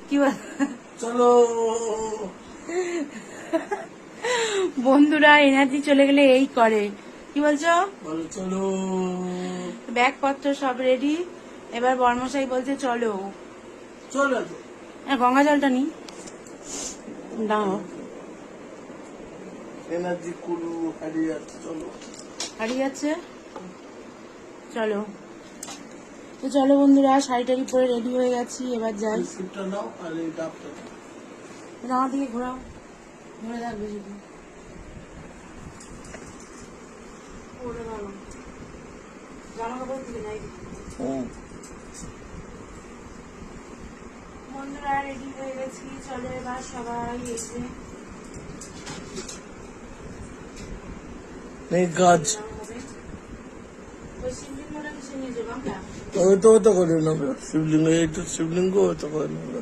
কি বল চলো বন্ধুরা এনার্জি চলে গেলে এই করে। কি বলছো? বলো চলো। ব্যাগপত্র সব রেডি, এবার বর্মশাই বলছে চলো। চলো গঙ্গা জলটা নি দাও। এনার্জি কুলু হারিয়ে যাচ্ছে। চলো হারিয়ে যাচ্ছে, চলো। তো চলো বন্ধুরা, শাড়ি টাড়ি পরে রেডি হয়ে গেছি, এবার যাই। বিস্কুটটা নাও আর এই ডাবটা নাও। আমার দিকে ঘোরাও, ঘুরে থাকবে শুধু। ওরে বাবা, জামা কাপড় দিকে নাই। বন্ধুরা রেডি হয়ে গেছি, চলো এবার সবাই এসে এই গাছ ওই শিবলিঙ্গটা কিসে নিয়ে যাবো আমরা? ওই তো করে নেবে শিবলিঙ্গ, এই তো শিবলিঙ্গ ওই তো করে নেবে।